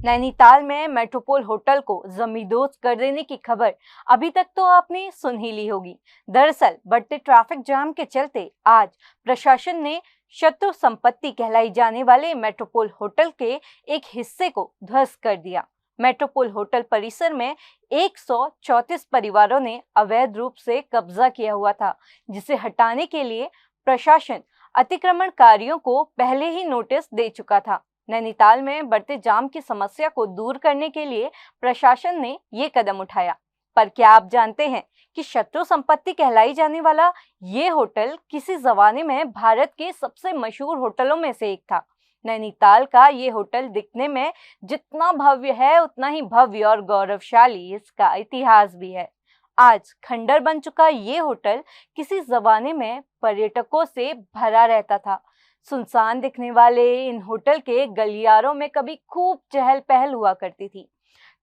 नैनीताल में Metropole hotel को जमींदोज कर देने की खबर अभी तक तो आपने सुन ही ली होगी। दरअसल बढ़ते ट्रैफिक जाम के चलते आज प्रशासन ने शत्रु संपत्ति कहलाई जाने वाले मेट्रोपोल होटल के एक हिस्से को ध्वस्त कर दिया। मेट्रोपोल होटल परिसर में 134 परिवारों ने अवैध रूप से कब्जा किया हुआ था, जिसे हटाने के लिए प्रशासन अतिक्रमणकारियों को पहले ही नोटिस दे चुका था। नैनीताल में बढ़ते जाम की समस्या को दूर करने के लिए प्रशासन ने ये कदम उठाया। पर क्या आप जानते हैं कि शत्रु संपत्ति कहलाई जाने वाला ये होटल किसी जमाने में भारत के सबसे मशहूर होटलों में से एक था। नैनीताल का ये होटल दिखने में जितना भव्य है, उतना ही भव्य और गौरवशाली इसका इतिहास भी है। आज खंडर बन चुका ये होटल किसी जमाने में पर्यटकों से भरा रहता था। सुनसान दिखने वाले इन होटल के गलियारों में कभी खूब चहल पहल हुआ करती थी।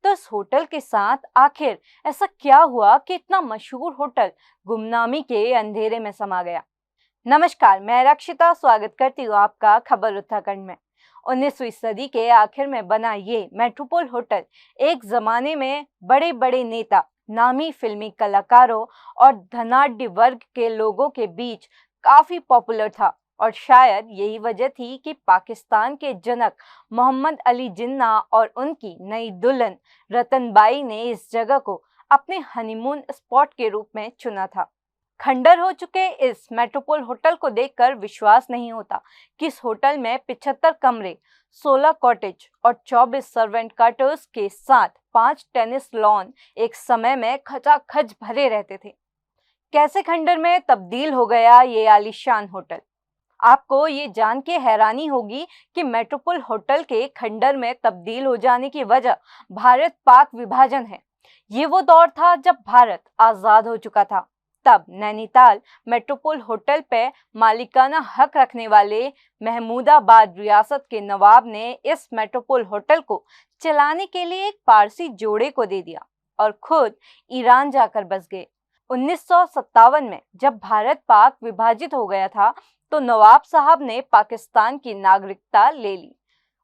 तो इस होटल के साथ आखिर ऐसा क्या हुआ कि इतना मशहूर होटल गुमनामी के अंधेरे में समा गया। नमस्कार, मैं रक्षिता स्वागत करती हूँ आपका खबर उत्तराखंड में। 19वीं सदी के आखिर में बना ये मेट्रोपोल होटल एक जमाने में बड़े बड़े नेता, नामी फिल्मी कलाकारों और धनाढ्य वर्ग के लोगों के बीच काफी पॉपुलर था। और शायद यही वजह थी कि पाकिस्तान के जनक मोहम्मद अली जिन्ना और उनकी नई दुल्हन रतनबाई ने इस जगह को अपने हनीमून स्पॉट के रूप में चुना था। खंडर हो चुके इस मेट्रोपोल होटल को देखकर विश्वास नहीं होता कि इस होटल में 75 कमरे, 16 कॉटेज और 24 सर्वेंट क्वार्टर्स के साथ 5 टेनिस लॉन एक समय में खचाखच भरे रहते थे। कैसे खंडर में तब्दील हो गया ये आलीशान होटल? आपको ये जान के हैरानी होगी कि मेट्रोपोल होटल के खंडर में तब्दील हो जाने की वजह भारत पाक विभाजन है। ये वो दौर था जब भारत आजाद हो चुका था। तब नैनीताल मेट्रोपोल होटल पे मालिकाना हक रखने वाले महमूदाबाद रियासत के नवाब ने इस मेट्रोपोल होटल को चलाने के लिए एक पारसी जोड़े को दे दिया और खुद ईरान जाकर बस गए। 1957 में जब भारत पाक विभाजित हो गया था तो नवाब साहब ने पाकिस्तान की नागरिकता ले ली।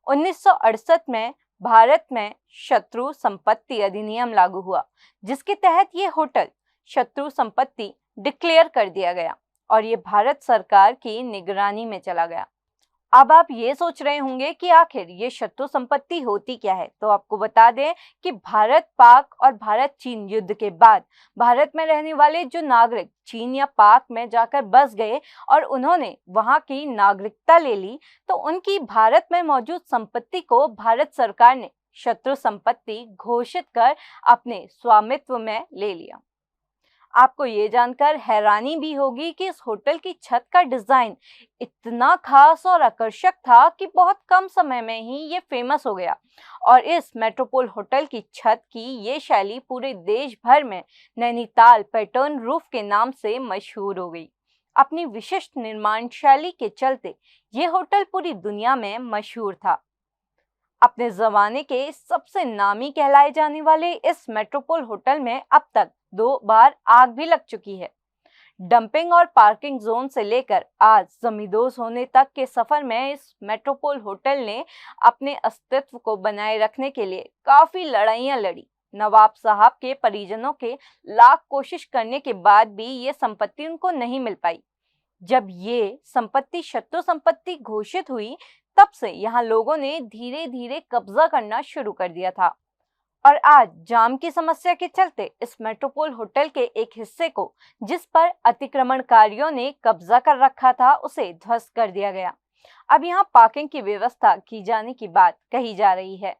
1968 में भारत में शत्रु संपत्ति अधिनियम लागू हुआ, जिसके तहत ये होटल शत्रु संपत्ति डिक्लेयर कर दिया गया और ये भारत सरकार की निगरानी में चला गया। अब आप ये सोच रहे होंगे कि आखिर ये शत्रु संपत्ति होती क्या है। तो आपको बता दें कि भारत पाक और भारत चीन युद्ध के बाद भारत में रहने वाले जो नागरिक चीन या पाक में जाकर बस गए और उन्होंने वहां की नागरिकता ले ली, तो उनकी भारत में मौजूद संपत्ति को भारत सरकार ने शत्रु संपत्ति घोषित कर अपने स्वामित्व में ले लिया। आपको ये जानकर हैरानी भी होगी कि इस होटल की छत का डिजाइन इतना खास और आकर्षक था कि बहुत कम समय में ही ये फेमस हो गया और इस मेट्रोपोल होटल की छत की ये शैली पूरे देश भर में नैनीताल पैटर्न रूफ के नाम से मशहूर हो गई। अपनी विशिष्ट निर्माण शैली के चलते ये होटल पूरी दुनिया में मशहूर था। अपने जमाने के सबसे नामी कहलाए जाने वाले इस मेट्रोपोल होटल में अब तक 2 बार आग भी लग चुकी है। डंपिंग और पार्किंग जोन से लेकर आज जमींदोज होने तक के सफर में इस मेट्रोपोल होटल ने अपने अस्तित्व को बनाए रखने के लिए काफी लड़ाइयां लड़ी। नवाब साहब के परिजनों के लाख कोशिश करने के बाद भी ये संपत्ति उनको नहीं मिल पाई। जब ये संपत्ति शत्रु संपत्ति घोषित हुई, तब से यहाँ लोगों ने धीरे धीरे कब्जा करना शुरू कर दिया था और आज जाम की समस्या के चलते इस मेट्रोपोल होटल के एक हिस्से को, जिस पर अतिक्रमणकारियों ने कब्जा कर रखा था, उसे ध्वस्त कर दिया गया। अब यहाँ पार्किंग की व्यवस्था की जाने की बात कही जा रही है।